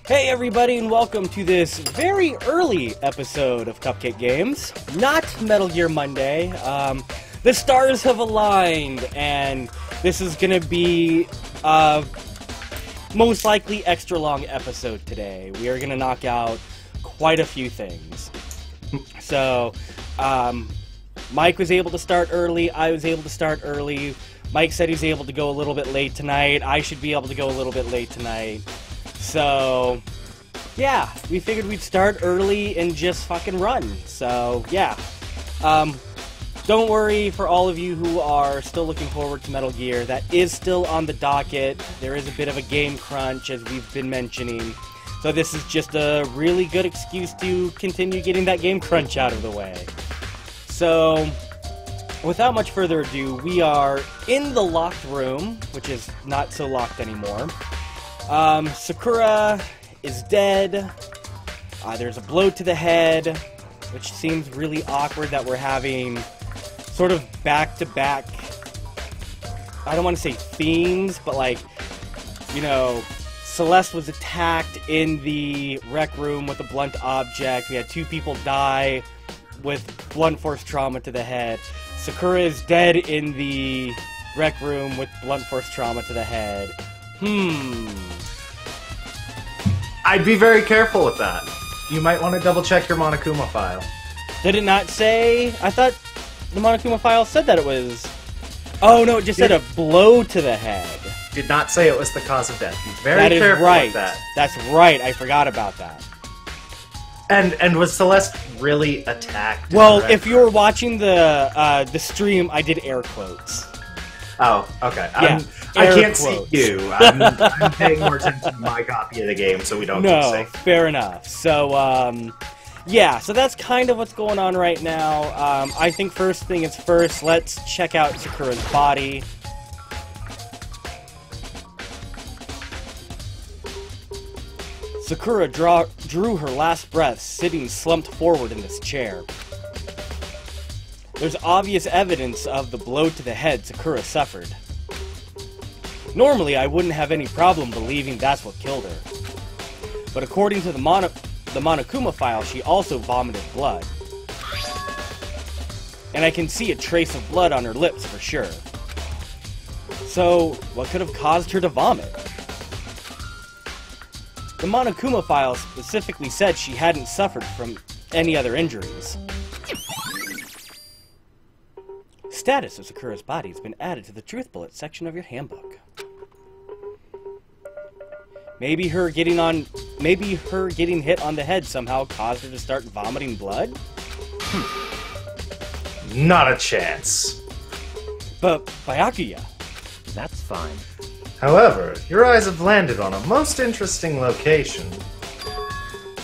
Hey everybody, and welcome to this very early episode of Cupcake Games. Not Metal Gear Monday. The stars have aligned, and this is gonna be most likely extra long episode today. We are gonna knock out quite a few things. So, Mike was able to start early, I was able to start early. Mike said he's able to go a little bit late tonight. I should be able to go a little bit late tonight. So, yeah, we figured we'd start early and just fucking run. So, yeah. Don't worry for all of you who are still looking forward to Metal Gear. That is still on the docket. There is a bit of a game crunch, as we've been mentioning. So this is just a really good excuse to continue getting that game crunch out of the way. So, without much further ado, we are in the locked room, which is not so locked anymore. Sakura is dead. There's a blow to the head, which seems really awkward that we're having sort of back-to-back, I don't want to say themes, but like, you know, Celeste was attacked in the rec room with a blunt object. We had two people die with blunt force trauma to the head. Sakura is dead in the rec room with blunt force trauma to the head. I'd be very careful with that. You might want to double check your Monokuma file. Did it not say? I thought the Monokuma file said that it was... Oh no, it just said a blow to the head. Did not say it was the cause of death. Be very That is careful right. with that. That's right, I forgot about that. And was Celeste really attacked? Well, if you were watching the stream, I did air quotes. Oh, okay. Yeah, I can't quotes. see you. I'm paying more attention to my copy of the game, so we don't keep No, safe. fair enough. So, yeah, so that's kind of what's going on right now. I think first thing is first, let's check out Sakura's body. Sakura drew her last breath sitting slumped forward in this chair. There's obvious evidence of the blow to the head Sakura suffered. Normally, I wouldn't have any problem believing that's what killed her. But according to the Monokuma file, she also vomited blood. And I can see a trace of blood on her lips for sure. So, what could have caused her to vomit? The Monokuma file specifically said she hadn't suffered from any other injuries. Status of Sakura's body has been added to the Truth Bullet section of your handbook. Maybe her getting hit on the head somehow caused her to start vomiting blood? Not a chance. But Byakuya. That's fine. However, your eyes have landed on a most interesting location.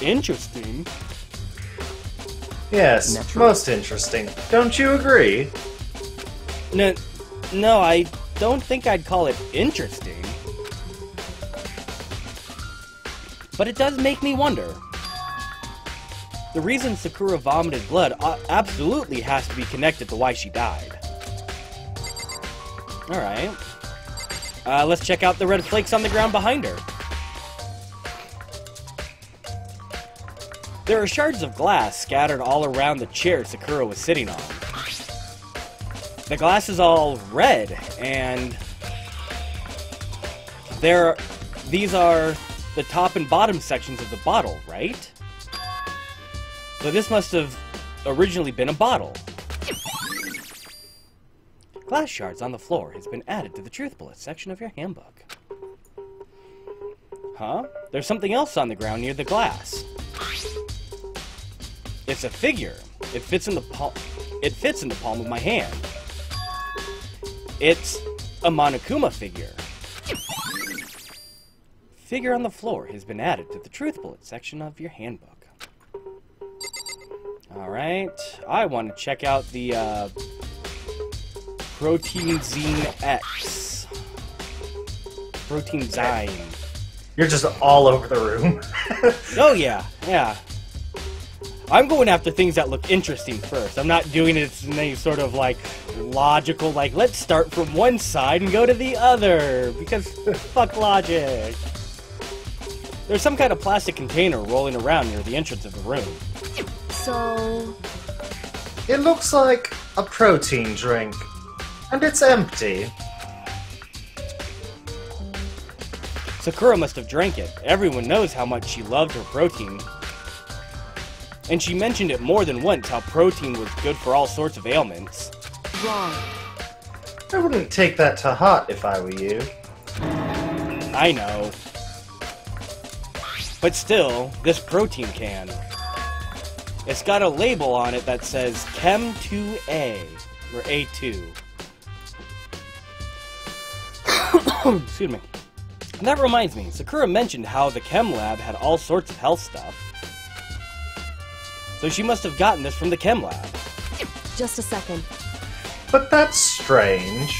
Interesting. Yes, Naturally. most interesting. Don't you agree? No, I don't think I'd call it interesting. But it does make me wonder. The reason Sakura vomited blood absolutely has to be connected to why she died. Alright. Let's check out the red flakes on the ground behind her. There are shards of glass scattered all around the chair Sakura was sitting on. The glass is all red, and these are the top and bottom sections of the bottle, right? So this must have originally been a bottle. Glass shards on the floor has been added to the Truth Bullet section of your handbook. Huh? There's something else on the ground near the glass. It's a figure. It fits in the palm of my hand. It's a Monokuma figure. Figure on the floor has been added to the Truth Bullet section of your handbook. Alright, I want to check out the Protein Zine X. Protein Zine. You're just all over the room. Oh yeah, yeah. I'm going after things that look interesting first. I'm not doing it in any sort of like logical, like let's start from one side and go to the other, because fuck logic. There's some kind of plastic container rolling around near the entrance of the room. So... It looks like a protein drink, and it's empty. Sakura must have drank it. Everyone knows how much she loved her protein. And she mentioned it more than once how protein was good for all sorts of ailments. wrong. I wouldn't take that to heart if I were you. I know. But still, this protein can. It's got a label on it that says Chem 2A, or A2. Excuse me. And that reminds me, Sakura mentioned how the Chem Lab had all sorts of health stuff. So she must have gotten this from the Chem Lab. Just a second. But that's strange.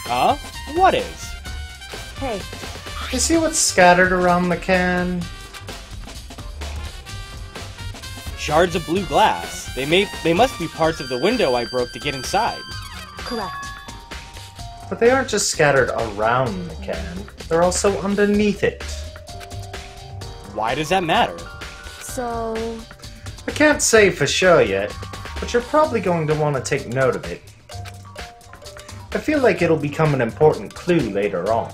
Huh? What is? Hey, You see what's scattered around the can? Shards of blue glass. They must be parts of the window I broke to get inside. correct. But they aren't just scattered around the can, they're also underneath it. Why does that matter? So... I can't say for sure yet, but you're probably going to want to take note of it. I feel like it'll become an important clue later on.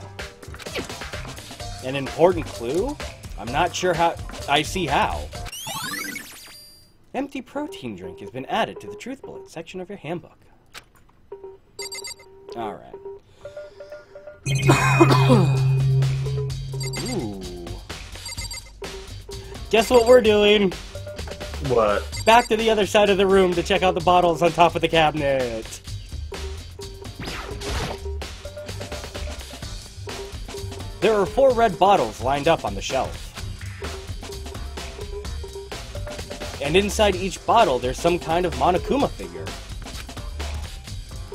An important clue? I'm not sure how I see how. Empty protein drink has been added to the Truth Bullet section of your handbook. Alright. Ooh. Guess what we're doing? What? Back to the other side of the room to check out the bottles on top of the cabinet. There are 4 red bottles lined up on the shelf. And inside each bottle, there's some kind of Monokuma figure.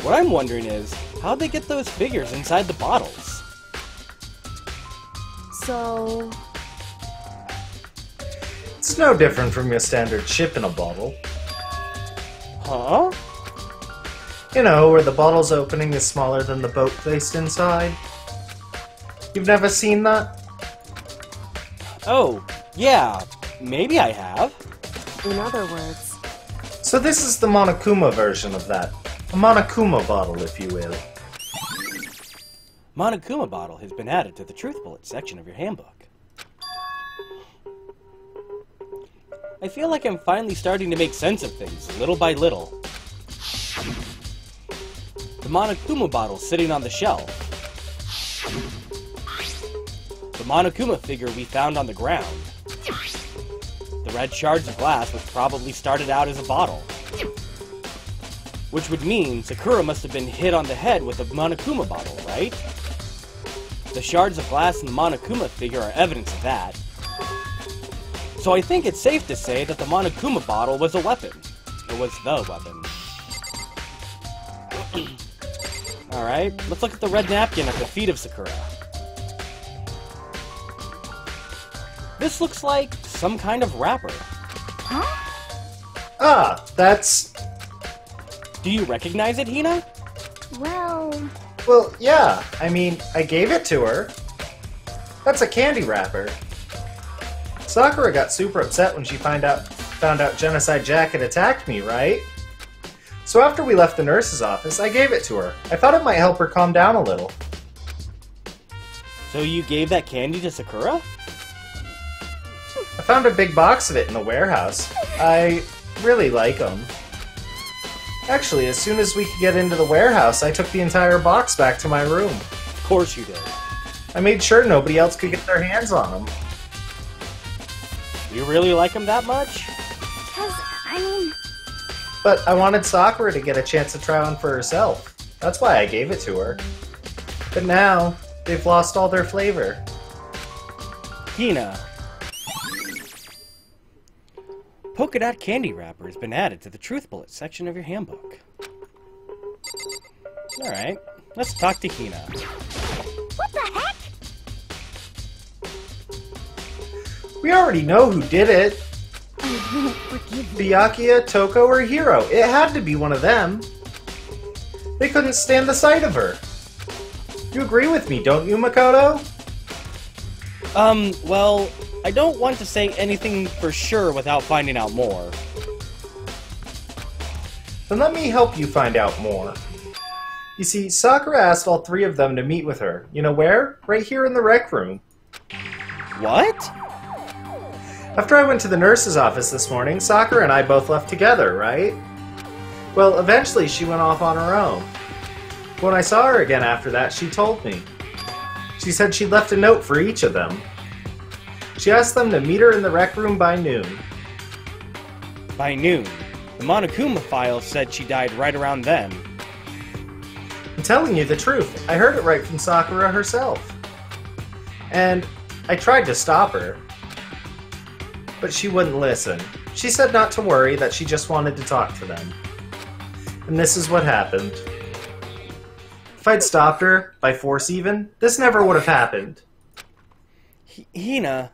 What I'm wondering is, how'd they get those figures inside the bottles? So... It's no different from your standard ship in a bottle. Huh? You know, where the bottle's opening is smaller than the boat placed inside. You've never seen that? Oh, yeah, maybe I have. In other words... So this is the Monokuma version of that. A Monokuma bottle, if you will. Monokuma bottle has been added to the Truth Bullet section of your handbook. I feel like I'm finally starting to make sense of things, little by little. The Monokuma bottle sitting on the shelf. The Monokuma figure we found on the ground. The red shards of glass which probably started out as a bottle. Which would mean Sakura must have been hit on the head with a Monokuma bottle, right? The shards of glass in the Monokuma figure are evidence of that. So I think it's safe to say that the Monokuma bottle was a weapon. It was the weapon. Alright, let's look at the red napkin at the feet of Sakura. This looks like some kind of wrapper. Huh? Ah, that's... Do you recognize it, Hina? Well... Well, yeah. I mean, I gave it to her. That's a candy wrapper. Sakura got super upset when she found out Genocide Jack had attacked me, right? So after we left the nurse's office, I gave it to her. I thought it might help her calm down a little. So you gave that candy to Sakura? I found a big box of it in the warehouse. I really like them. Actually, as soon as we could get into the warehouse, I took the entire box back to my room. Of course you did. I made sure nobody else could get their hands on them. You really like him that much? Because, I mean... But I wanted Sakura to get a chance to try one for herself. That's why I gave it to her. But now, they've lost all their flavor. Hina. Polka dot candy wrapper has been added to the Truth Bullet section of your handbook. Alright, let's talk to Hina. What the heck? We already know who did it. I won't forgive you. Byakuya, Toko, or Hiro. It had to be one of them. They couldn't stand the sight of her. You agree with me, don't you, Makoto? Well, I don't want to say anything for sure without finding out more. Then let me help you find out more. You see, Sakura asked all three of them to meet with her. You know where? Right here in the rec room. What? After I went to the nurse's office this morning, Sakura and I both left together, right? Well, eventually she went off on her own. When I saw her again after that, she told me. She said she'd left a note for each of them. She asked them to meet her in the rec room by noon. By noon. The Monokuma file said she died right around then. I'm telling you the truth. I heard it right from Sakura herself. And I tried to stop her, but she wouldn't listen. She said not to worry, that she just wanted to talk to them. And this is what happened. If I'd stopped her, by force even, this never would have happened. Hina,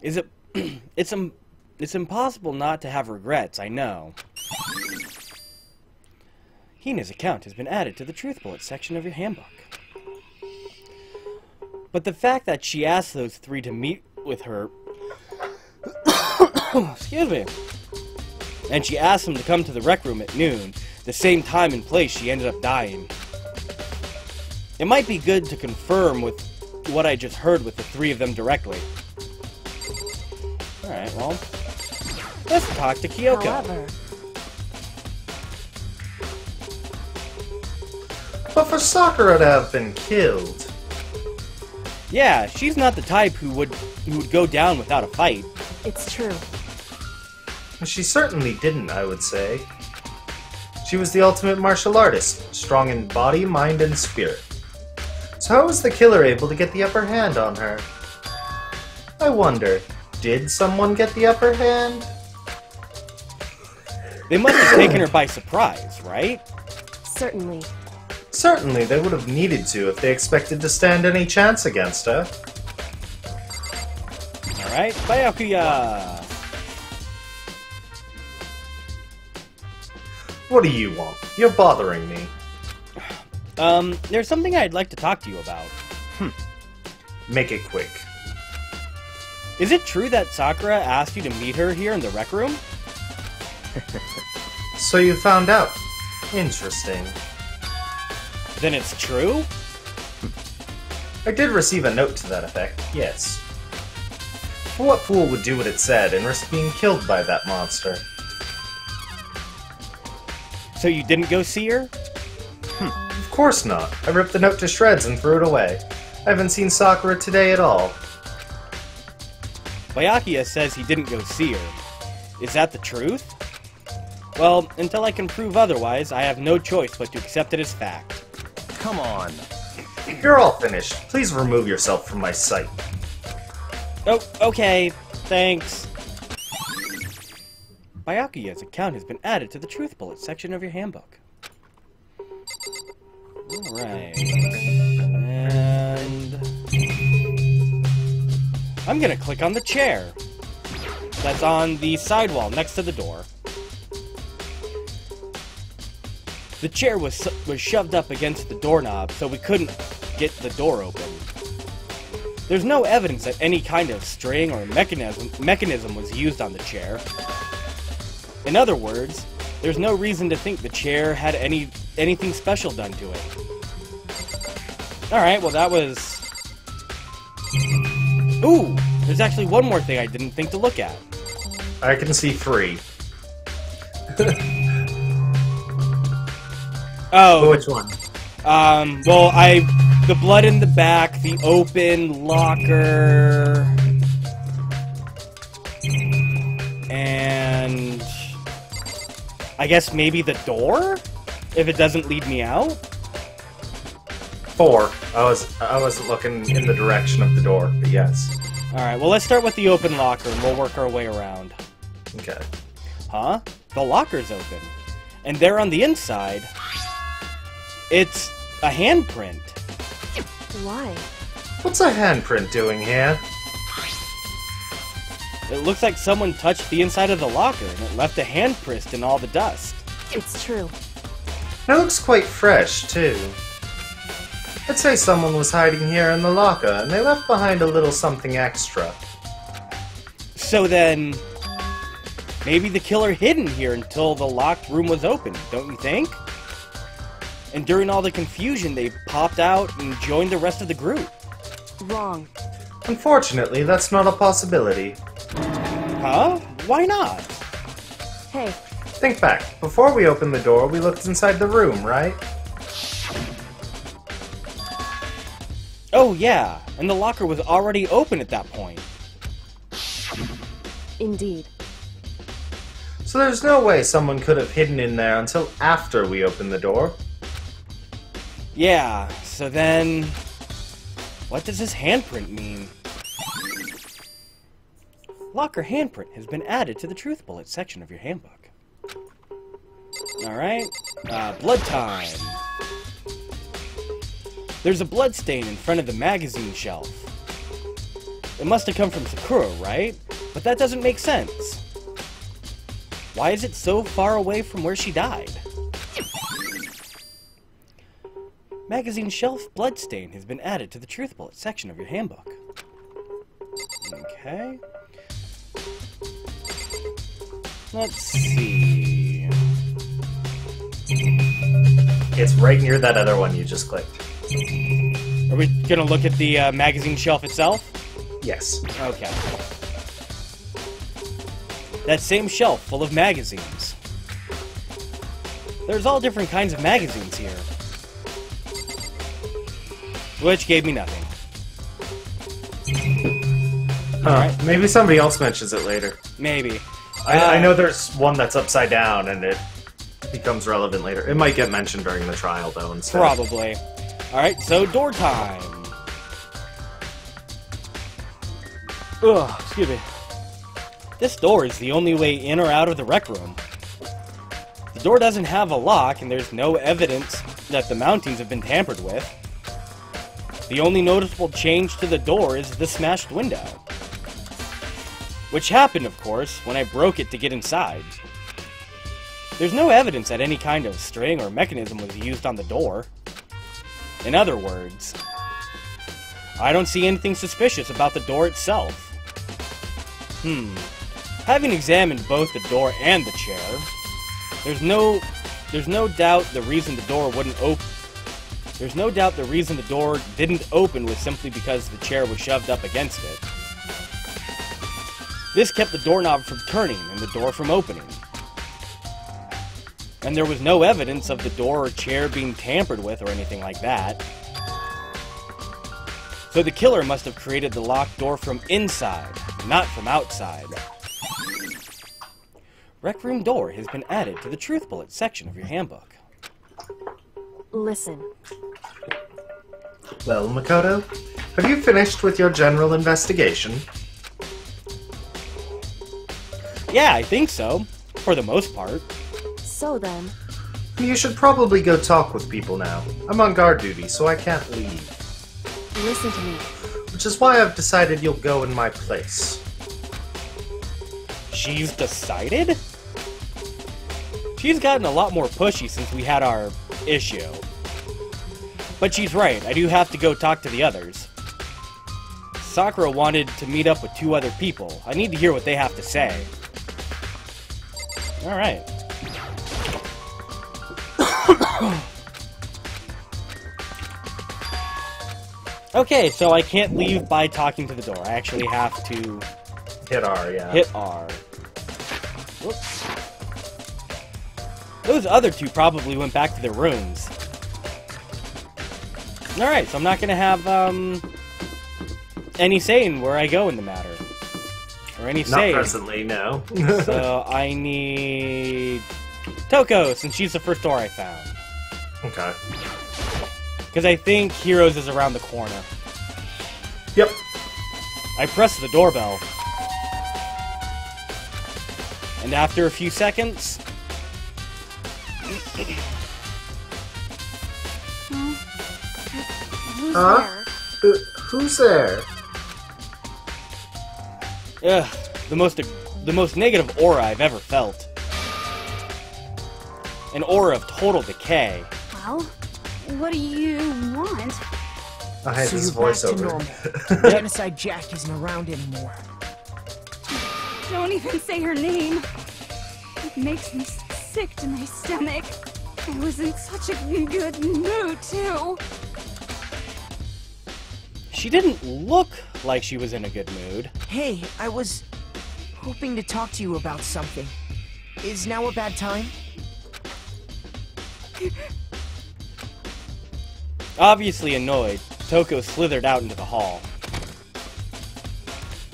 is it? It's impossible not to have regrets. I know. Hina's account has been added to the Truth Bullet section of your handbook. But the fact that she asked those three to meet with her, excuse me, and she asked them to come to the rec room at noon, the same time and place she ended up dying. It might be good to confirm with what I just heard with the three of them directly. Alright, well, let's talk to Kyoko. However, But for Sakura to have been killed... Yeah, she's not the type who would go down without a fight. it's true. She certainly didn't, I would say. She was the ultimate martial artist, strong in body, mind, and spirit. So how was the killer able to get the upper hand on her? I wonder, did someone get the upper hand? They must have taken her by surprise, right? Certainly. Certainly, they would have needed to if they expected to stand any chance against her. Alright, Byakuya! What do you want? You're bothering me. There's something I'd like to talk to you about. Make it quick. Is it true that Sakura asked you to meet her here in the rec room? So you found out. Interesting. Then it's true? I did receive a note to that effect, yes. But what fool would do what it said and risk being killed by that monster? So you didn't go see her? Of course not. I ripped the note to shreds and threw it away. I haven't seen Sakura today at all. Byakuya says he didn't go see her. Is that the truth? Well, until I can prove otherwise, I have no choice but to accept it as fact. Come on. You're all finished. Please remove yourself from my sight. Oh, okay. Thanks. Byakuya's account has been added to the Truth Bullet section of your handbook. Alright. And... I'm gonna click on the chair. That's on the sidewall next to the door. The chair was shoved up against the doorknob, so we couldn't get the door open. There's no evidence that any kind of string or mechanism was used on the chair. In other words, there's no reason to think the chair had anything special done to it. Alright, well that was... Ooh! There's actually one more thing I didn't think to look at. I can see 3. Oh, Which one? well, the blood in the back, the open locker, and I guess maybe the door, if it doesn't lead me out. 4. I was looking in the direction of the door, but yes. Alright, well let's start with the open locker and we'll work our way around. Okay. Huh? The locker's open. And there on the inside, it's a handprint. Why? What's a handprint doing here? It looks like someone touched the inside of the locker and it left a handprint in all the dust. It's true. It looks quite fresh, too. I'd say someone was hiding here in the locker, and they left behind a little something extra. So then, maybe the killer hid in here until the locked room was open, don't you think? And during all the confusion, they popped out and joined the rest of the group. Wrong. Unfortunately, that's not a possibility. Huh? Why not? Hey, Think back. Before we opened the door, we looked inside the room, right? Oh yeah, and the locker was already open at that point. indeed. So there's no way someone could have hidden in there until after we opened the door. Yeah, so then... what does this handprint mean? Locker handprint has been added to the Truth Bullet section of your handbook. Alright, blood time. There's a blood stain in front of the magazine shelf. It must have come from Sakura, right? But that doesn't make sense. Why is it so far away from where she died? Magazine shelf blood stain has been added to the Truth Bullet section of your handbook. Okay. Let's see. It's right near that other one you just clicked. Are we gonna look at the magazine shelf itself? Yes. Okay. That same shelf full of magazines. There's all different kinds of magazines here. Which gave me nothing. Alright. Maybe somebody else mentions it later. Maybe. I know there's one that's upside down and it becomes relevant later. It might get mentioned during the trial, though, instead. Probably. Alright, so door time. Ugh, excuse me. This door is the only way in or out of the rec room. The door doesn't have a lock, and there's no evidence that the mountings have been tampered with. The only noticeable change to the door is the smashed window. Which happened, of course, when I broke it to get inside. There's no evidence that any kind of string or mechanism was used on the door. In other words, I don't see anything suspicious about the door itself. Having examined both the door and the chair, there's no doubt the reason the door wouldn't open. There's no doubt the reason the door didn't open was simply because the chair was shoved up against it. This kept the doorknob from turning and the door from opening. And there was no evidence of the door or chair being tampered with or anything like that. So the killer must have created the locked door from inside, not from outside. Rec room door has been added to the Truth Bullet section of your handbook. Listen. Well, Makoto, have you finished with your general investigation? Yeah, I think so. For the most part. So then, You should probably go talk with people now. I'm on guard duty, so I can't leave. listen to me. Which is why I've decided you'll go in my place. She's decided? She's gotten a lot more pushy since we had our issue. But she's right, I do have to go talk to the others. Sakura wanted to meet up with 2 other people. I need to hear what they have to say. Alright. Okay, so I can't leave by talking to the door. I actually have to Hit R, yeah. hit R. Whoops. Those other 2 probably went back to their rooms. Alright, so I'm not gonna have, any say in where I go in the matter. Or any Not say. presently, no. So I need Toko, since she's the first door I found. Okay. Because I think Heroes is around the corner. Yep. I press the doorbell. And after a few seconds... Who's Huh? there? Who's there? Ugh, the most negative aura I've ever felt. An aura of total decay. Well, what do you want? Oh, hey, So this is you're back to voiceover. normal. Genocide Jack isn't around anymore. Don't even say her name. It makes me sick to my stomach. I was in such a good mood, too. She didn't look like she was in a good mood. Hey, I was hoping to talk to you about something. Is now a bad time? Obviously annoyed, Toko slithered out into the hall.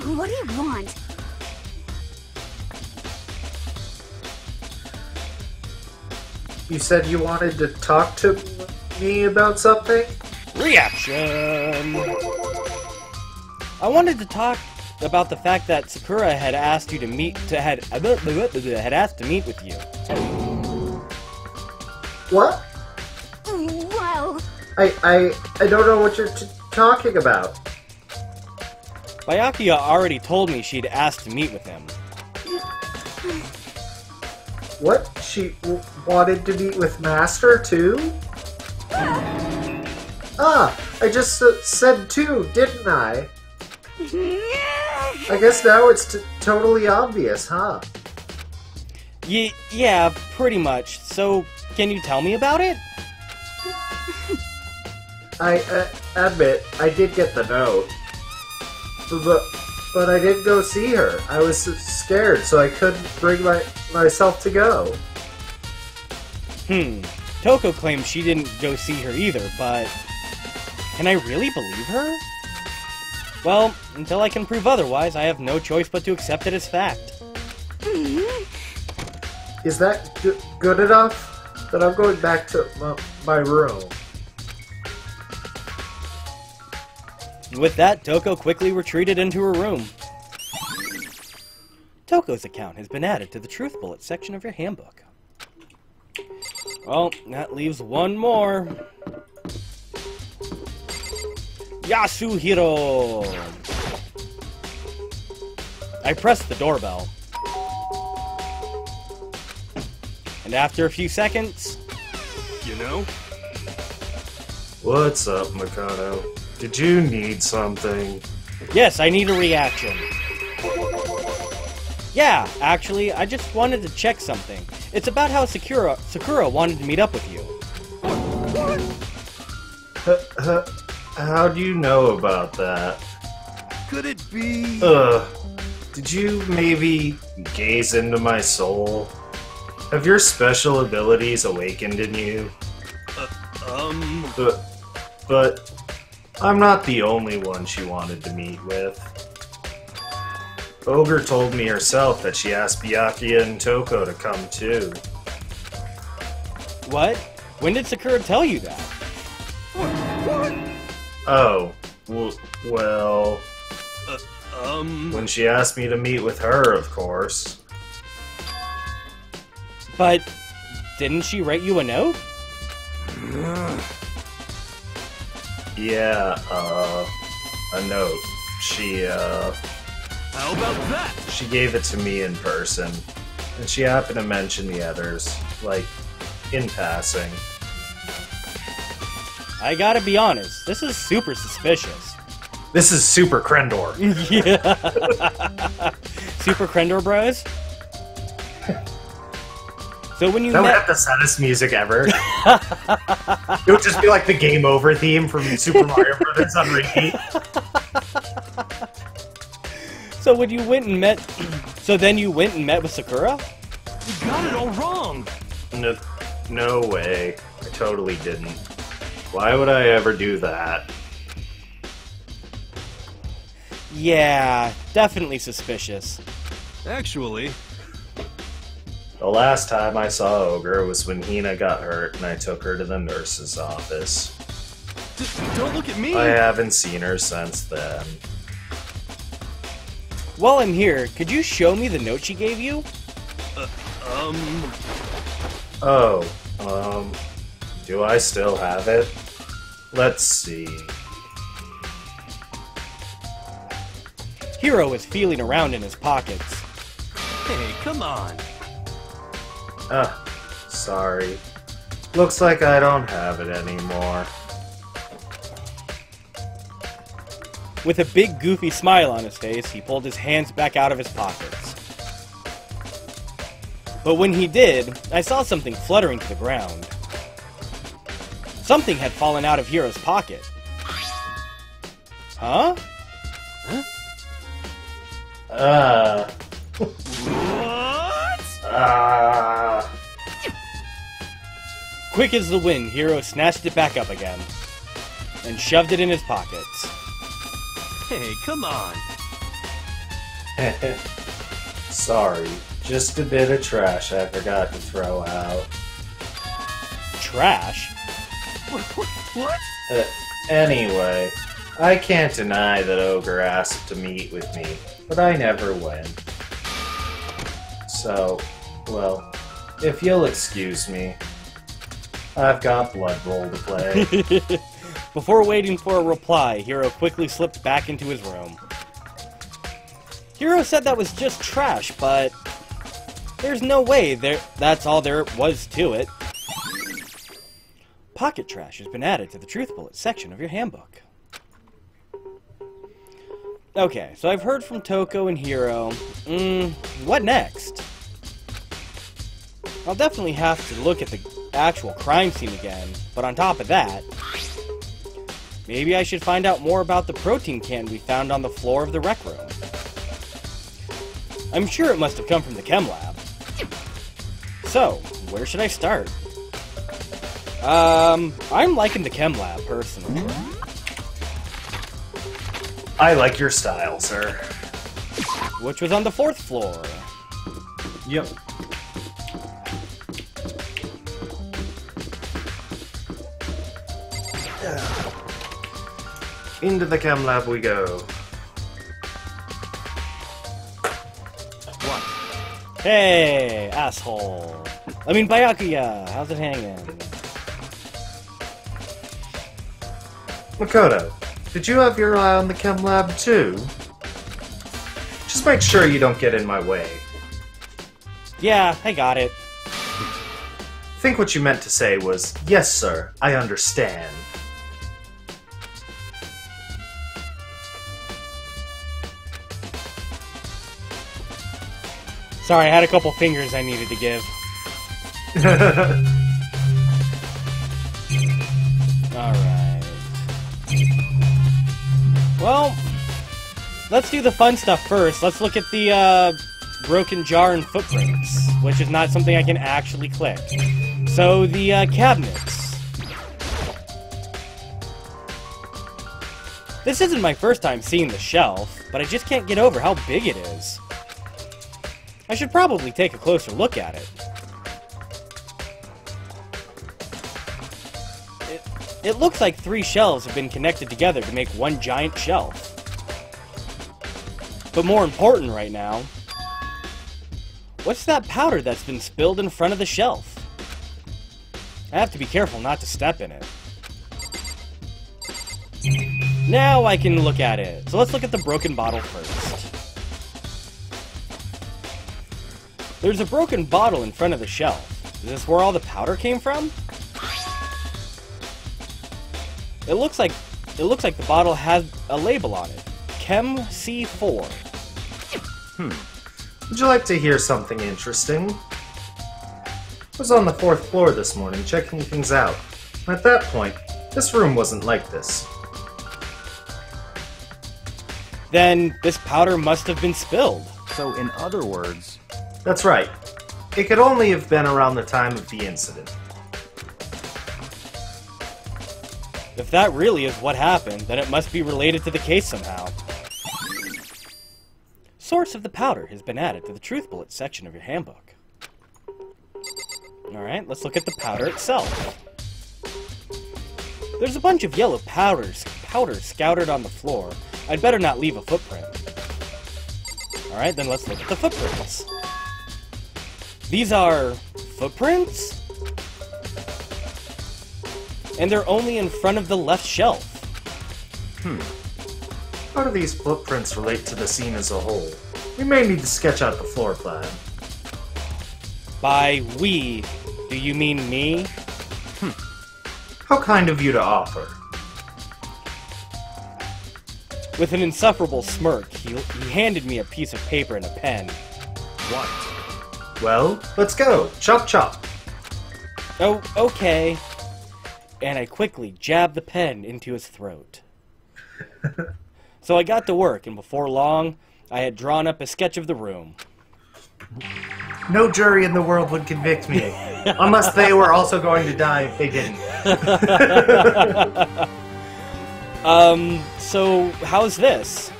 What do you want? You said you wanted to talk to me about something? Reaction! I wanted to talk about the fact that Sakura had asked you to meet had asked to meet with you. What? Well, I don't know what you're talking about. Byakuya already told me she'd asked to meet with him. What? She wanted to meet with Master, too? Ah, I just said two, didn't I? I guess now it's totally obvious, huh? Yeah, pretty much. So, can you tell me about it? I admit, I did get the note. But I didn't go see her. I was scared, so I couldn't bring myself to go. Toko claims she didn't go see her either, but... Can I really believe her? Well, until I can prove otherwise, I have no choice but to accept it as fact. Is that good enough? Then I'm going back to my room. With that, Toko quickly retreated into her room. Toko's account has been added to the Truth Bullet section of your handbook. Well, that leaves one more. Yasuhiro! I pressed the doorbell. And after a few seconds... You know? What's up, Mikado? Did you need something? Yes, I need a reaction. Yeah, actually, I just wanted to check something. It's about how Sakura wanted to meet up with you. How do you know about that? Could it be... Did you maybe gaze into my soul? Have your special abilities awakened in you? But I'm not the only one she wanted to meet with. Ogre told me herself that she asked Byakuya and Toko to come too. What? When did Sakura tell you that? Oh, well... When she asked me to meet with her, of course. But didn't she write you a note? Yeah, a note. How about that? She gave it to me in person, and she happened to mention the others, like, in passing. I gotta be honest, this is super suspicious. This is Super Krendor. Yeah. Super Krendor Bros? So when you That would met... have the saddest music ever. It would just be like the Game Over theme from Super Mario Brothers on repeat. So when you went and met... So then you went and met with Sakura? You got it all wrong! No way. I totally didn't. Why would I ever do that? Yeah, definitely suspicious. Actually, The last time I saw Ogre was when Hina got hurt and I took her to the nurse's office. don't look at me! I haven't seen her since then. While I'm here, could you show me the note she gave you? Do I still have it? Let's see. Hiro is feeling around in his pockets. Hey, come on! Sorry. Looks like I don't have it anymore. With a big goofy smile on his face, he pulled his hands back out of his pockets. But when he did, I saw something fluttering to the ground. Something had fallen out of Hiro's pocket. Huh? What? Quick as the wind, Hiro snatched it back up again and shoved it in his pockets. Hey, come on. Sorry, just a bit of trash I forgot to throw out. Trash? What? Anyway, I can't deny that Ogre asked to meet with me, but I never went. So, well, if you'll excuse me, I've got Blood Bowl to play. Before waiting for a reply, Hiro quickly slipped back into his room. Hiro said that was just trash, but there's no way that's all there was to it. Pocket trash has been added to the Truth Bullet section of your handbook. Okay, so I've heard from Toko and Hiro. What next? I'll definitely have to look at the actual crime scene again, but on top of that, maybe I should find out more about the protein can we found on the floor of the rec room. I'm sure it must have come from the chem lab. So, where should I start? I'm liking the chem lab, personally. I like your style, sir. Which was on the 4th floor. Yep. Into the chem lab we go. Hey, asshole. I mean, Byakuya, how's it hanging? Makoto, did you have your eye on the chem lab too? Just make sure you don't get in my way. Yeah, I got it. I think what you meant to say was, yes sir, I understand. Sorry, I had a couple fingers I needed to give. Alright. Well, let's do the fun stuff first. Let's look at the broken jar and footprints, which is not something I can actually click. So, the cabinets. This isn't my first time seeing the shelf, but I just can't get over how big it is. I should probably take a closer look at it. It looks like 3 shelves have been connected together to make one giant shelf. But more important right now, what's that powder that's been spilled in front of the shelf? I have to be careful not to step in it. Now I can look at it. So let's look at the broken bottle first. There's a broken bottle in front of the shelf. Is this where all the powder came from? It looks like the bottle has a label on it. Chem C4. Would you like to hear something interesting? I was on the 4th floor this morning checking things out. At that point, this room wasn't like this. Then this powder must have been spilled. So, in other words, That's right. It could only have been around the time of the incident. If that really is what happened, then it must be related to the case somehow. Source of the powder has been added to the Truth Bullet section of your handbook. Alright, let's look at the powder itself. There's a bunch of yellow powder scattered on the floor. I'd better not leave a footprint. Alright, then let's look at the footprints. These are footprints? And they're only in front of the left shelf. How do these footprints relate to the scene as a whole? We may need to sketch out the floor plan. By we, do you mean me? How kind of you to offer. With an insufferable smirk, he handed me a piece of paper and a pen. What? Well, let's go. Chop chop. Oh, okay. And I quickly jabbed the pen into his throat. So I got to work, and before long, I had drawn up a sketch of the room. No jury in the world would convict me. Unless they were also going to die if they didn't. So how's this?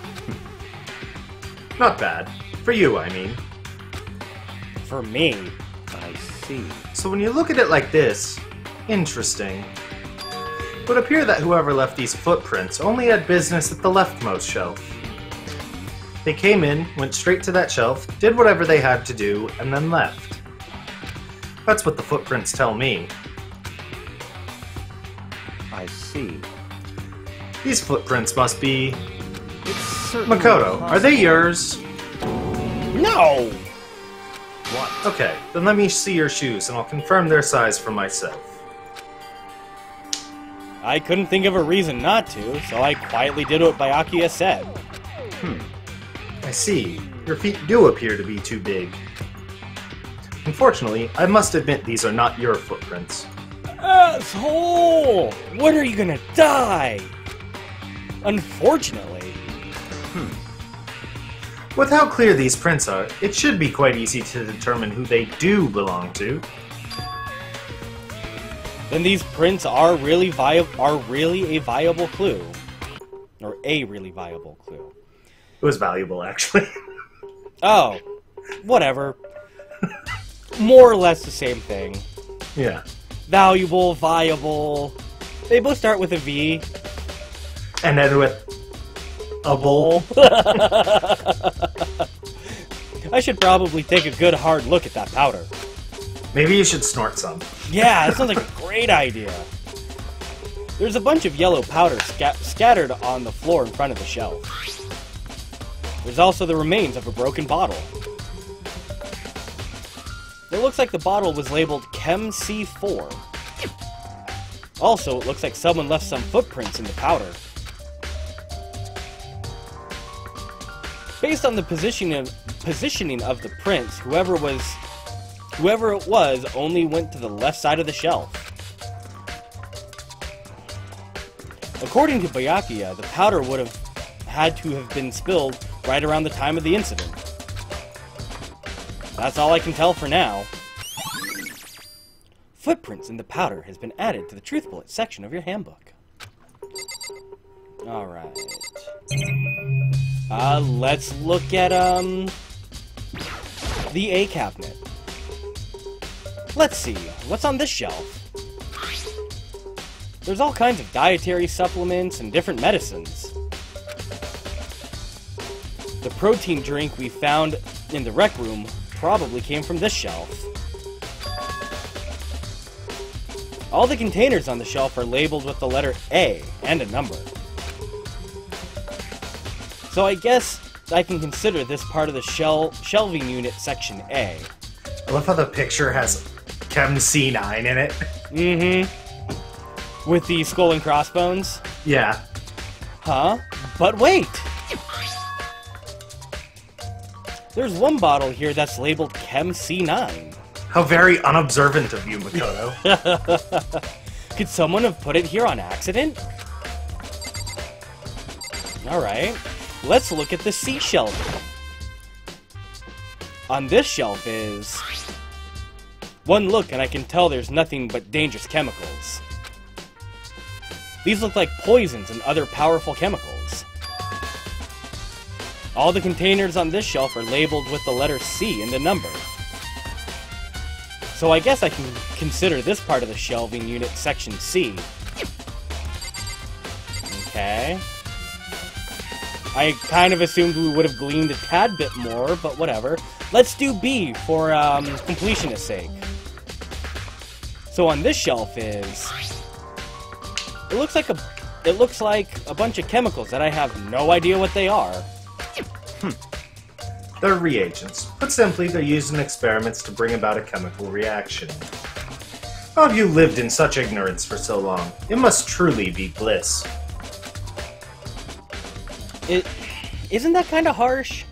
Not bad. For you, I mean. For me? I see. So when you look at it like this, interesting. It would appear that whoever left these footprints only had business at the leftmost shelf. They came in, went straight to that shelf, did whatever they had to do, and then left. That's what the footprints tell me. I see. These footprints must be... It's certainly Makoto, are they yours? No! What? Okay, then let me see your shoes and I'll confirm their size for myself. I couldn't think of a reason not to, so I quietly did what Byakuya said. I see. Your feet do appear to be too big. Unfortunately, I must admit these are not your footprints. Asshole! When are you gonna die? Unfortunately. With how clear these prints are, it should be quite easy to determine who they do belong to. Then these prints are really a viable clue. Or a really viable clue. It was valuable, actually. Oh, whatever. More or less the same thing. Yeah. Valuable, viable. They both start with a V. And then with a bowl. I should probably take a good hard look at that powder. Maybe you should snort some. Yeah, that sounds like a great idea. There's a bunch of yellow powder scattered on the floor in front of the shelf. There's also the remains of a broken bottle. It looks like the bottle was labeled Chem C4. Also, it looks like someone left some footprints in the powder. Based on the positioning of the prints, whoever it was only went to the left side of the shelf. According to Byakuya, the powder would have had to have been spilled right around the time of the incident. That's all I can tell for now. Footprints in the powder has been added to the Truth Bullet section of your handbook. Alright. Let's look at, the A cabinet. Let's see, what's on this shelf? There's all kinds of dietary supplements and different medicines. The protein drink we found in the rec room probably came from this shelf. All the containers on the shelf are labeled with the letter A and a number. So I guess I can consider this part of the shelving unit section A. I love how the picture has Chem C9 in it. Mm-hmm. With the skull and crossbones? Yeah. Huh? But wait! There's one bottle here that's labeled Chem C9. How very unobservant of you, Makoto. Could someone have put it here on accident? Alright, let's look at the C shelf. On this shelf is... One look and I can tell there's nothing but dangerous chemicals. These look like poisons and other powerful chemicals. All the containers on this shelf are labeled with the letter C and a number. So I guess I can consider this part of the shelving unit section C. Okay. I kind of assumed we would have gleaned a tad bit more, but whatever. Let's do B for completionist's sake. So on this shelf is... It looks like a bunch of chemicals that I have no idea what they are. They're reagents. Put simply, they're used in experiments to bring about a chemical reaction. How have you lived in such ignorance for so long? It must truly be bliss. Isn't that kind of harsh?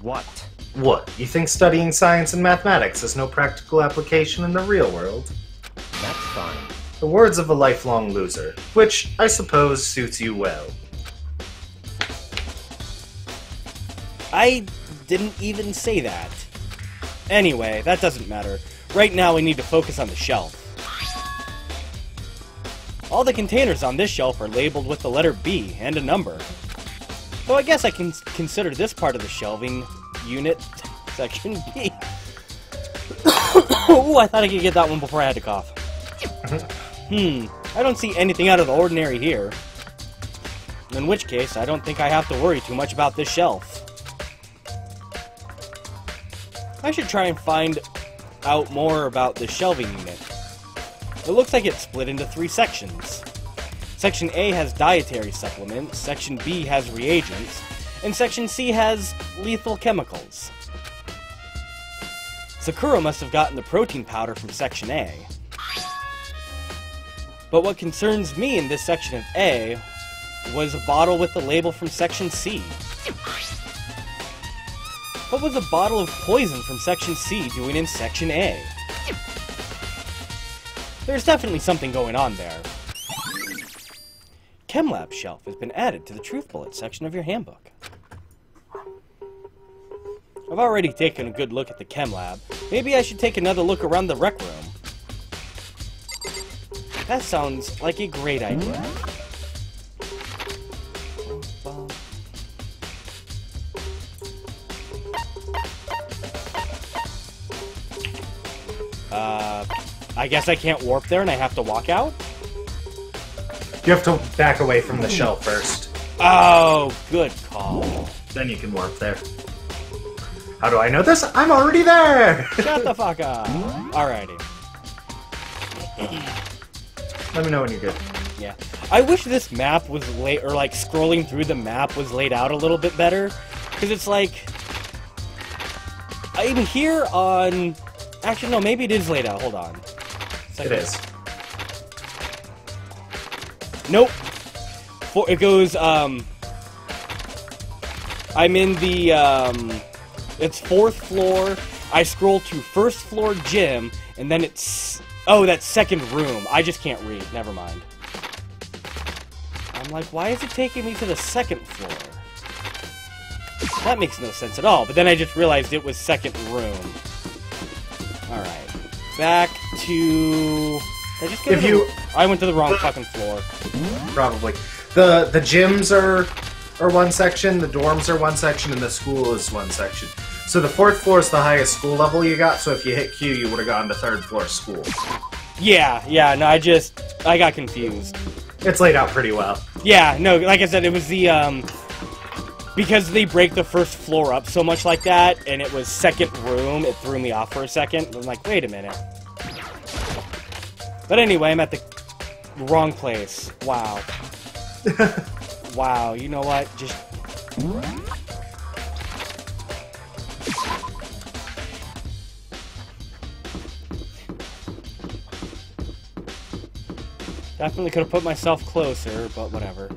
What? What? You think studying science and mathematics has no practical application in the real world? That's fine. The words of a lifelong loser, which I suppose suits you well. I didn't even say that. Anyway, that doesn't matter. Right now we need to focus on the shelf. All the containers on this shelf are labeled with the letter B and a number. So I guess I can consider this part of the shelving unit section B. Ooh, I thought I could get that one before I had to cough. I don't see anything out of the ordinary here. In which case, I don't think I have to worry too much about this shelf. I should try and find out more about the shelving unit. It looks like it's split into 3 sections. Section A has dietary supplements, Section B has reagents, and Section C has lethal chemicals. Sakura must have gotten the protein powder from Section A. But what concerns me in this section of A was a bottle with the label from Section C. What was a bottle of poison from Section C doing in Section A? There's definitely something going on there. ChemLab shelf has been added to the Truth Bullet section of your handbook. I've already taken a good look at the ChemLab. Maybe I should take another look around the rec room. That sounds like a great idea. I guess I can't warp there and I have to walk out? You have to back away from the shelf first. Oh, good call. Then you can warp there. How do I know this? I'm already there! Shut the fuck up. Alrighty. Let me know when you're good. Yeah. I wish this map was laid, or like scrolling through the map was laid out a little bit better. Because it's like, I'm here on, actually no, maybe it is laid out, hold on. It is. Nope. It goes, I'm in the, it's 4th floor, I scroll to 1st floor gym, and then it's, oh, that's 2nd room. I just can't read, never mind. I'm like, why is it taking me to the 2nd floor? That makes no sense at all, but then I just realized it was 2nd room. Alright. Back to... Did I just get I went to the wrong fucking floor. Probably. The gyms are one section, the dorms are one section, and the school is one section. So the 4th floor is the highest school level you got, so if you hit Q, you would have gone to 3rd floor school. Yeah, no, I got confused. It's laid out pretty well. Yeah, no, like I said, it was the, because they break the 1st floor up so much like that, and it was 2nd room, it threw me off for a second. I'm like, wait a minute. But anyway, I'm at the wrong place. Wow. Wow, you know what? Just... Definitely could have put myself closer, but whatever.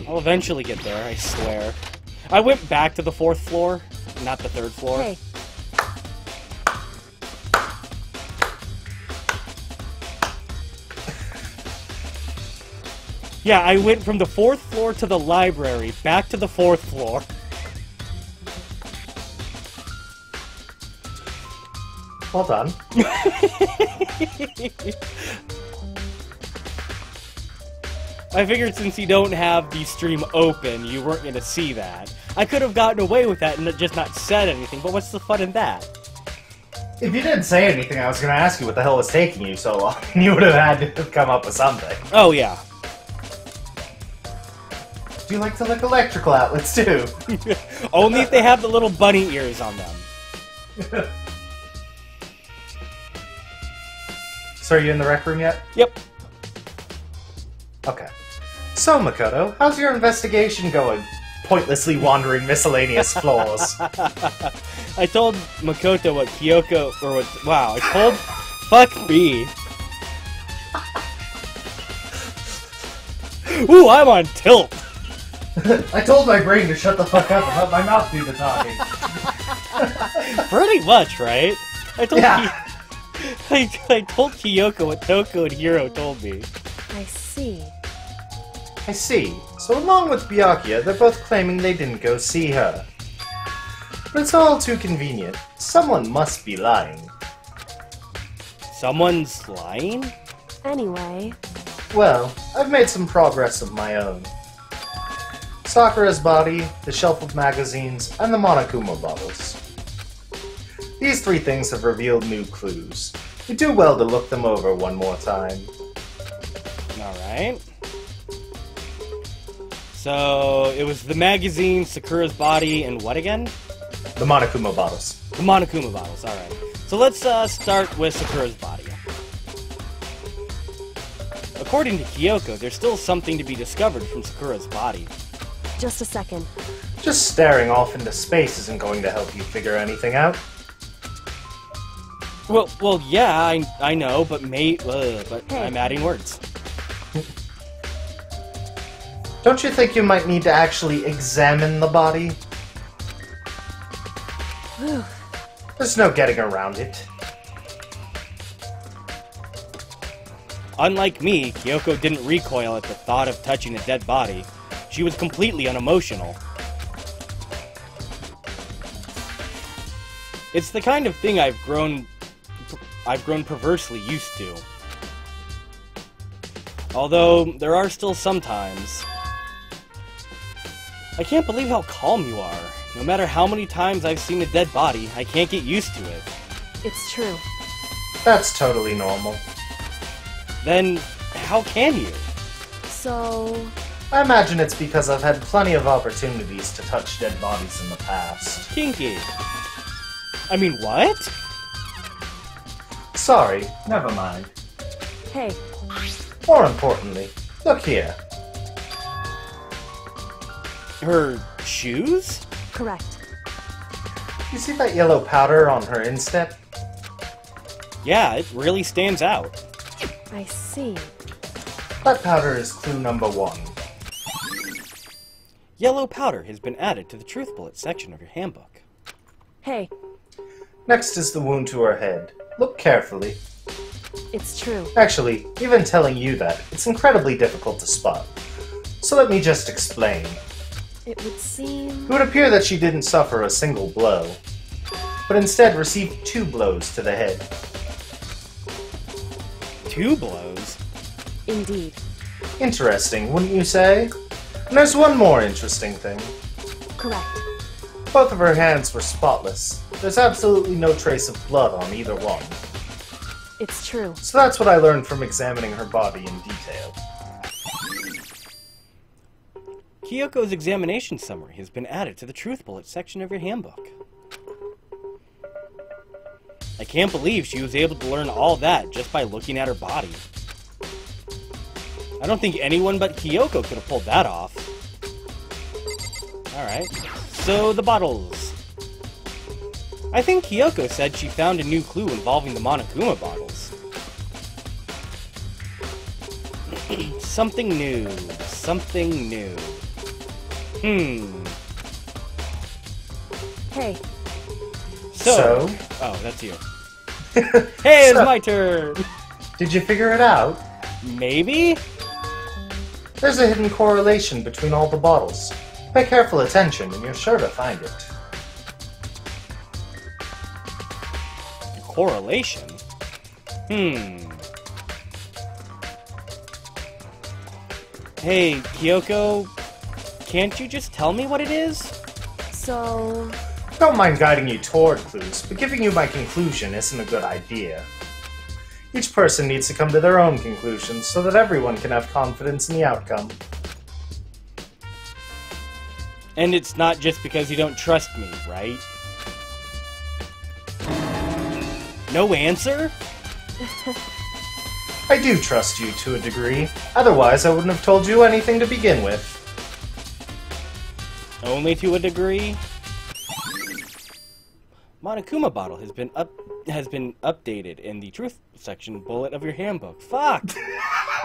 I'll eventually get there, I swear. I went back to the 4th floor, not the 3rd floor. Hey. Yeah, I went from the 4th floor to the library, back to the 4th floor. Well done. I figured since you don't have the stream open, you weren't going to see that. I could have gotten away with that and just not said anything, but what's the fun in that? If you didn't say anything, I was going to ask you what the hell was taking you so long. You would have had to come up with something. Oh, yeah. Do you like to lick electrical outlets, too? Only if they have the little bunny ears on them. So are you in the rec room yet? Yep. Okay. So, Makoto, how's your investigation going? Pointlessly wandering miscellaneous floors. I told Makoto what Kyoko, or what, wow, I told, fuck me. Ooh, I'm on tilt. I told my brain to shut the fuck up and let my mouth do the talking. Pretty much, right? I told Yeah. I told Kyoko what Toko and Hiro told me. I see. I see. So along with Byakuya, they're both claiming they didn't go see her. But it's all too convenient. Someone must be lying. Someone's lying? Anyway, Well, I've made some progress of my own. Sakura's body, the shelf of magazines, and the Monokuma bottles. These three things have revealed new clues. You do well to look them over one more time. Alright. So, it was the magazine, Sakura's body, and what again? The Monokuma bottles. The Monokuma bottles, alright. So let's start with Sakura's body. According to Kyoko, there's still something to be discovered from Sakura's body. just a second. Just staring off into space isn't going to help you figure anything out. Well, yeah, I know, but Hey. I'm adding words. Don't you think you might need to actually examine the body? Whew. There's no getting around it. Unlike me, Kyoko didn't recoil at the thought of touching a dead body. She was completely unemotional. It's the kind of thing I've grown perversely used to. Although, there are still some times. I can't believe how calm you are. No matter how many times I've seen a dead body, I can't get used to it. It's true. That's totally normal. Then, how can you? So, I imagine it's because I've had plenty of opportunities to touch dead bodies in the past. Kinky. I mean, what? Sorry, never mind. hey, More importantly, look here. Her shoes? correct. You see that yellow powder on her instep? Yeah, it really stands out. I see. That powder is clue number 1. Yellow powder has been added to the truth bullet section of your handbook. Hey, Next is the wound to her head. Look carefully. it's true. Actually, even telling you that, it's incredibly difficult to spot. So let me just explain. It would seem... It would appear that she didn't suffer a single blow, but instead received 2 blows to the head. 2 blows? Indeed. Interesting, wouldn't you say? And there's one more interesting thing. Correct. Both of her hands were spotless. There's absolutely no trace of blood on either one. It's true. So that's what I learned from examining her body in detail. Kyoko's examination summary has been added to the truth bullet section of your handbook. I can't believe she was able to learn all that just by looking at her body. I don't think anyone but Kyoko could have pulled that off. Alright, so the bottles. I think Kyoko said she found a new clue involving the Monokuma bottles. Something new. Something new. Hey, So? Oh, that's you. Hey, it's So- my turn! Did you figure it out? Maybe? There's a hidden correlation between all the bottles. Pay careful attention and you're sure to find it. Correlation? Hey, Kyoko, can't you just tell me what it is? so... Don't mind guiding you toward clues, but giving you my conclusion isn't a good idea. Each person needs to come to their own conclusions so that everyone can have confidence in the outcome. And it's not just because you don't trust me, right? No answer? I do trust you to a degree, otherwise I wouldn't have told you anything to begin with. Only to a degree? Monokuma bottle has been updated in the truth section bullet of your handbook. Fuck!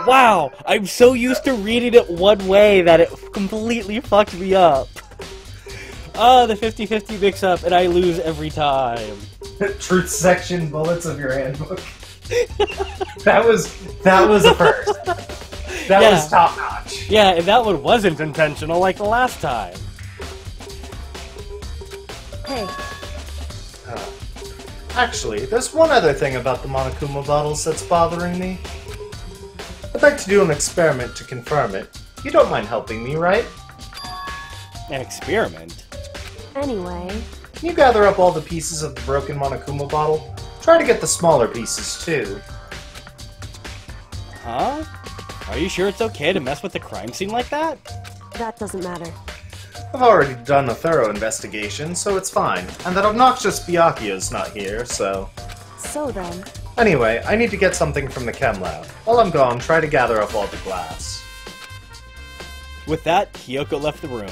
Wow, I'm so used to reading it one way that it completely fucked me up. The 50-50 mix-up, and I lose every time. Truth section bullets of your handbook. That was a first. That Yeah. was top notch. Yeah, and that one wasn't intentional like the last time. Hey, Actually, there's one other thing about the Monokuma bottles that's bothering me. I'd like to do an experiment to confirm it. You don't mind helping me, right? An experiment? anyway, Can you gather up all the pieces of the broken Monokuma bottle? Try to get the smaller pieces, too. Huh? Are you sure it's okay to mess with the crime scene like that? that doesn't matter. I've already done a thorough investigation, so it's fine. And that obnoxious Byakuya's not here, so... So then, Anyway, I need to get something from the chem lab. While I'm gone, try to gather up all the glass. With that, Kyoko left the room.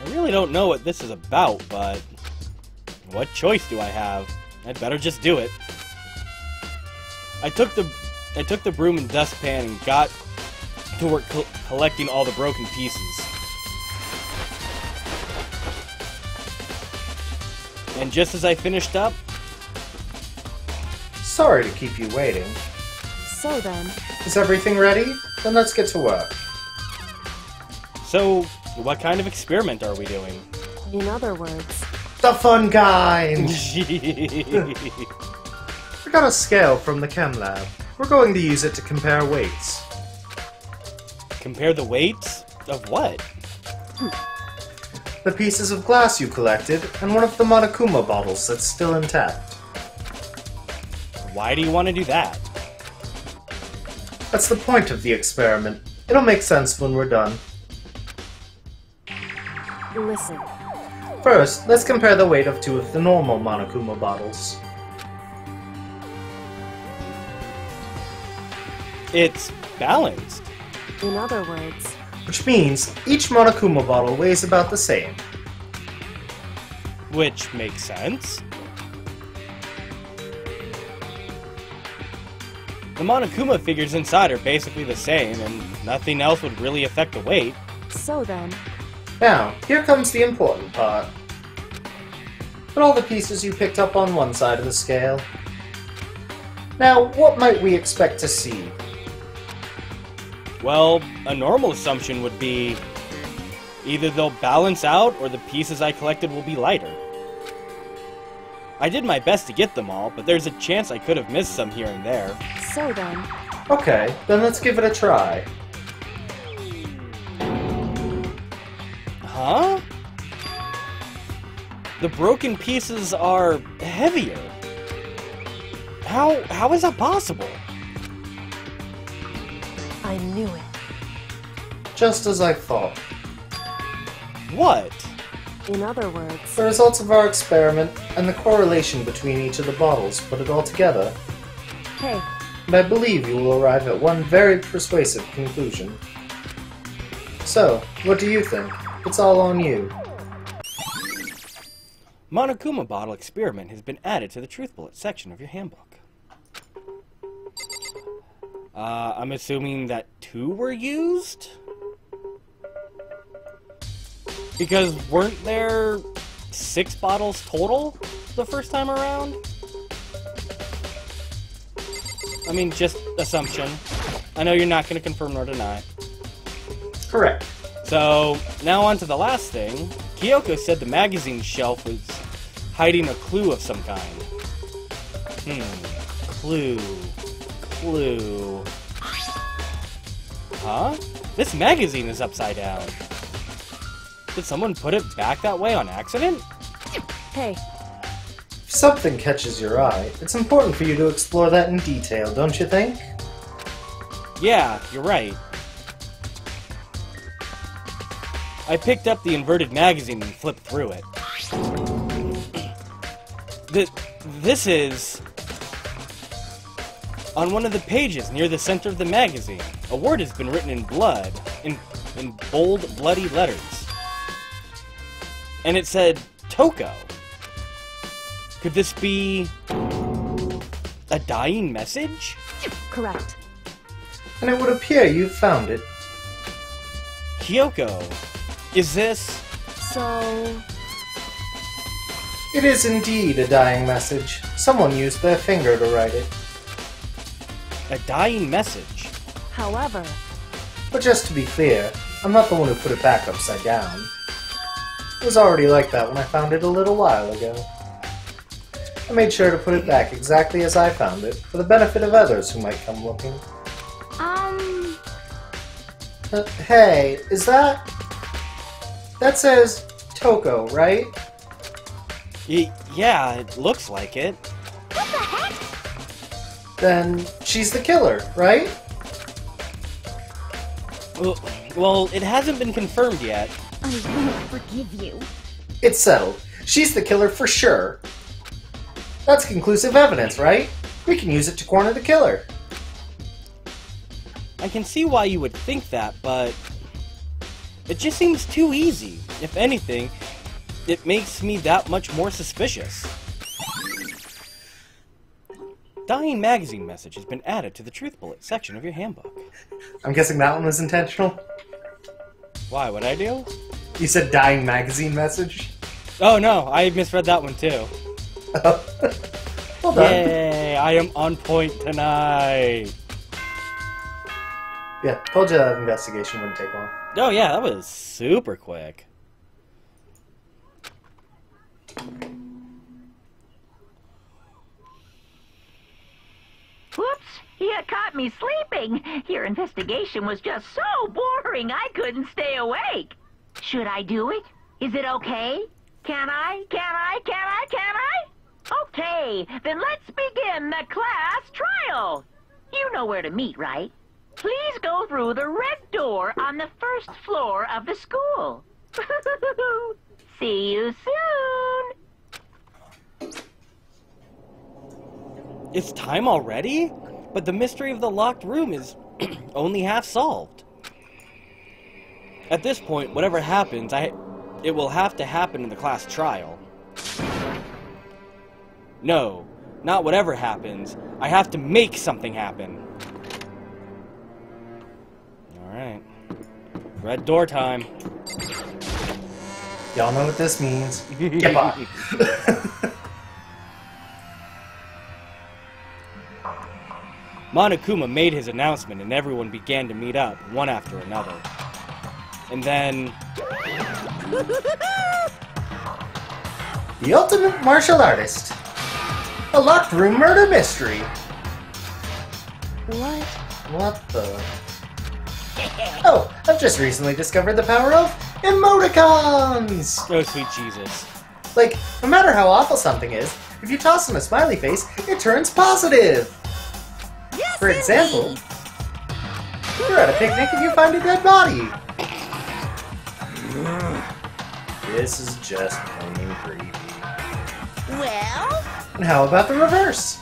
I really don't know what this is about, but... what choice do I have? I'd better just do it. I took the broom and dustpan and got to work collecting all the broken pieces. And just as I finished up, Sorry to keep you waiting. so then, Is everything ready? Then let's get to work. so what kind of experiment are we doing? in other words, The fun kind! I got a scale from the chem lab. We're going to use it to compare weights. Compare the weights of what? The pieces of glass you collected, and one of the Monokuma bottles that's still intact. Why do you want to do that? That's the point of the experiment. It'll make sense when we're done. listen, First, let's compare the weight of two of the normal Monokuma bottles. It's balanced. in other words, Which means each Monokuma bottle weighs about the same. Which makes sense. The Monokuma figures inside are basically the same, and nothing else would really affect the weight. so then, Now, here comes the important part. Put all the pieces you picked up on one side of the scale. Now, what might we expect to see? Well, a normal assumption would be either they'll balance out or the pieces I collected will be lighter. I did my best to get them all, but there's a chance I could have missed some here and there. so then, Okay, then let's give it a try. Huh? The broken pieces are heavier. How is that possible? I knew it. Just as I thought. What? In other words, The results of our experiment and the correlation between each of the bottles put it all together, hey, and I believe you will arrive at one very persuasive conclusion. So, what do you think? It's all on you. Monokuma bottle experiment has been added to the Truth Bullet section of your handbook. I'm assuming that 2 were used? Because weren't there 6 bottles total the first time around? I mean, just assumption. I know you're not going to confirm nor deny. Correct. So, now on to the last thing. Kyoko said the magazine shelf was hiding a clue of some kind. Clue. Huh? This magazine is upside down. Did someone put it back that way on accident? hey, If something catches your eye, it's important for you to explore that in detail, don't you think? Yeah, you're right. I picked up the inverted magazine and flipped through it. This is... on one of the pages near the center of the magazine. A word has been written in blood, in bold, bloody letters. And it said, Toko. Could this be... a dying message? correct. and it would appear you've found it. Kyoko, is this... So... It is indeed a dying message. Someone used their finger to write it. a dying message? However... But just to be clear, I'm not the one who put it back upside down. It was already like that when I found it a little while ago. I made sure to put it back exactly as I found it, for the benefit of others who might come looking. Hey, is that... That says Toko, right? Yeah, it looks like it. Then she's the killer, right? Well, it hasn't been confirmed yet. I won't forgive you. It's settled. She's the killer for sure. That's conclusive evidence, right? We can use it to corner the killer. I can see why you would think that, but... It just seems too easy. If anything, it makes me that much more suspicious. Dying magazine message has been added to the Truth Bullet section of your handbook. I'm guessing that one was intentional? Why, what'd I do? You said dying magazine message? Oh no, I misread that one too. Well done. Yay, I am on point tonight. Yeah, told you that investigation wouldn't take long. Oh yeah, that was super quick. Whoops! You caught me sleeping. Your investigation was just so boring I couldn't stay awake. Should I do it? Is it okay? Can I? Okay, then let's begin the class trial. You know where to meet, right? Please go through the red door on the first floor of the school. See you soon. It's time already? But the mystery of the locked room is only half solved. At this point, whatever happens, it will have to happen in the class trial. No, not whatever happens. I have to make something happen. Alright. Red door time. Y'all know what this means. Get by. Monokuma made his announcement and everyone began to meet up, one after another. And then... The ultimate martial artist. A locked room murder mystery. What? What the... Oh, I've just recently discovered the power of emoticons! Oh, sweet Jesus. Like, no matter how awful something is, if you toss them a smiley face, it turns positive! Yes, For example, you're at a picnic and you find a dead body. This is just plain creepy. Well, And how about the reverse?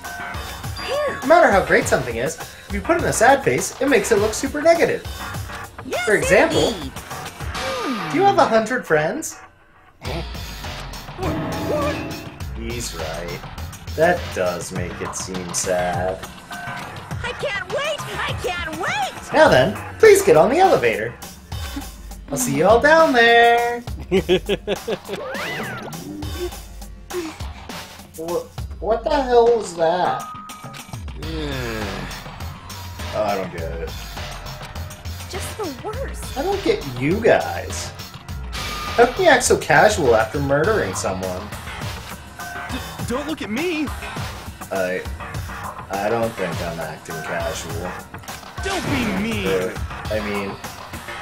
No matter how great something is, if you put in a sad face, it makes it look super negative. yes, For example, indeed. do you have 100 friends? He's right. That does make it seem sad. I can't wait! Now then, please get on the elevator. I'll see you all down there. What the hell was that? Oh, I don't get it. Just the worst. I don't get you guys. How can you act so casual after murdering someone? Don't look at me! I don't think I'm acting casual. Don't be mean! I mean,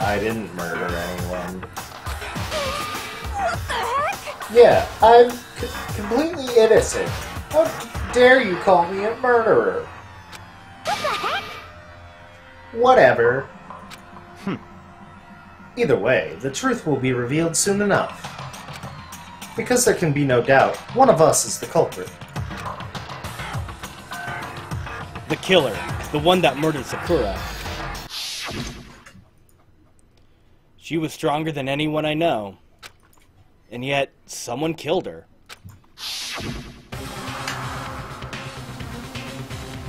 I didn't murder anyone. What the heck? Yeah, I'm completely innocent. How dare you call me a murderer? What the heck? Whatever. Either way, the truth will be revealed soon enough. Because there can be no doubt, one of us is the culprit. The killer. The one that murdered Sakura. She was stronger than anyone I know. And yet, someone killed her.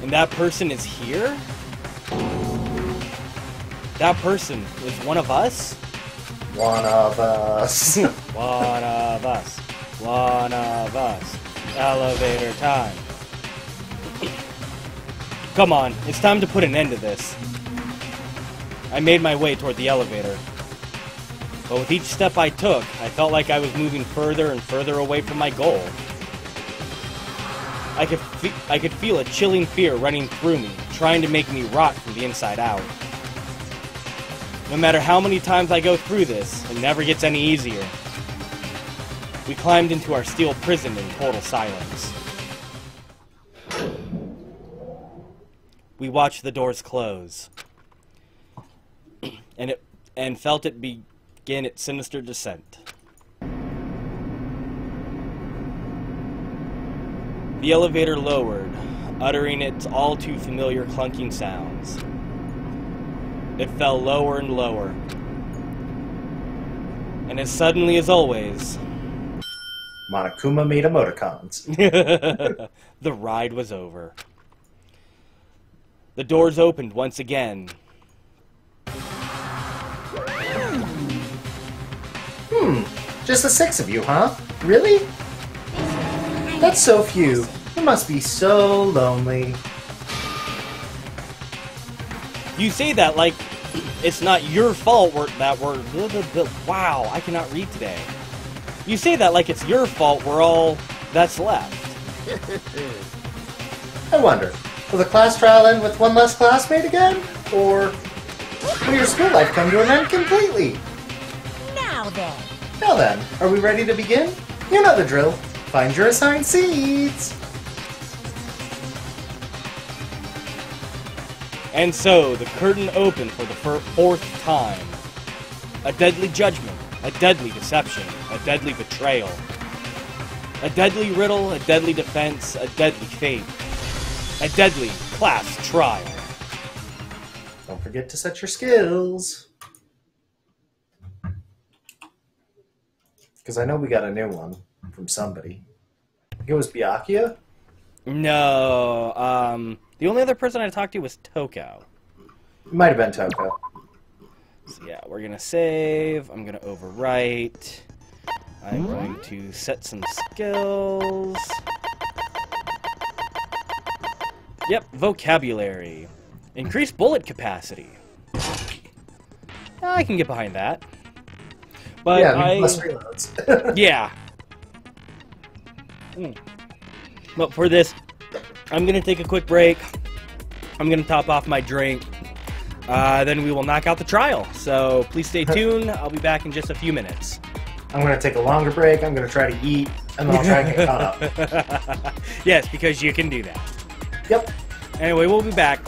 And that person is here? That person is one of us? One of us. One of us. One of us. Elevator time. Come on, it's time to put an end to this. I made my way toward the elevator. But with each step I took, I felt like I was moving further and further away from my goal. I could feel a chilling fear running through me, trying to make me rot from the inside out. No matter how many times I go through this, it never gets any easier. We climbed into our steel prison in total silence. We watched the doors close, and felt it begin its sinister descent. The elevator lowered, uttering its all too familiar clunking sounds. It fell lower and lower. And as suddenly as always, Monokuma made emoticons. the ride was over. The doors opened once again. Just the 6 of you, huh? Really? That's so few. You must be so lonely. You say that like it's not your fault wow, I cannot read today. You say that like it's your fault we're all that's left. I wonder, will the class trial end with one less classmate again? Or will your school life come to an end completely? Now then. Now then, are we ready to begin? You know the drill. Find your assigned seats. And so, the curtain opened for the fourth time. A deadly judgment, a deadly deception, a deadly betrayal. A deadly riddle, a deadly defense, a deadly fate. A deadly class trial. Don't forget to set your skills. Because I know we got a new one from somebody. I think it was Byakuya? No, the only other person I talked to was Toko. It might have been Toko. So yeah, we're gonna save, I'm gonna overwrite, I'm going to set some skills. Yep, vocabulary. Increase bullet capacity. I can get behind that. But Yeah, I mean, less reloads. yeah. But for this, I'm going to take a quick break. I'm going to top off my drink. Then we will knock out the trial. So please stay tuned. I'll be back in just a few minutes. I'm going to take a longer break. I'm going to try to eat. And then I'll try and get caught up. Yes, because you can do that. Yep. Anyway, we'll be back.